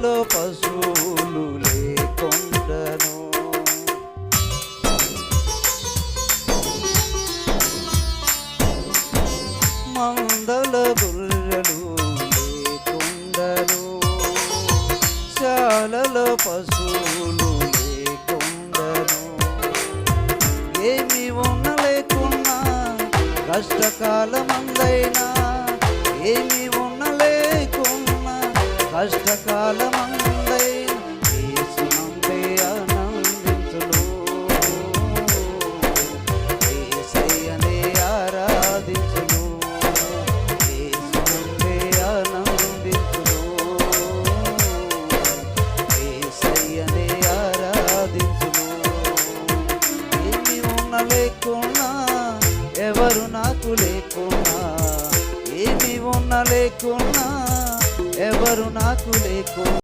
శాలలో పశువులు లేకుండను, మందల గొర్రెలు లేకుండను, శాలలో పశువులు లేకుండను. ఏమి ఉన్న లేకున్నా కష్టకాలమందైనా, ఏమి ఉన్న లేకున్నా కష్టకాలమందైనా యేసునందే ఆనందించును, యేసయ్యనే ఆరాధించును, యేసునందే ఆనందించును, యేసయ్యనే ఆరాధించును. ఏమి ఉన్న లేకున్నా, ఎవరు నాకు లేకున్నా, ఏమి ఉన్న లేకున్నా, ఎవరు నాకు లేకున్నా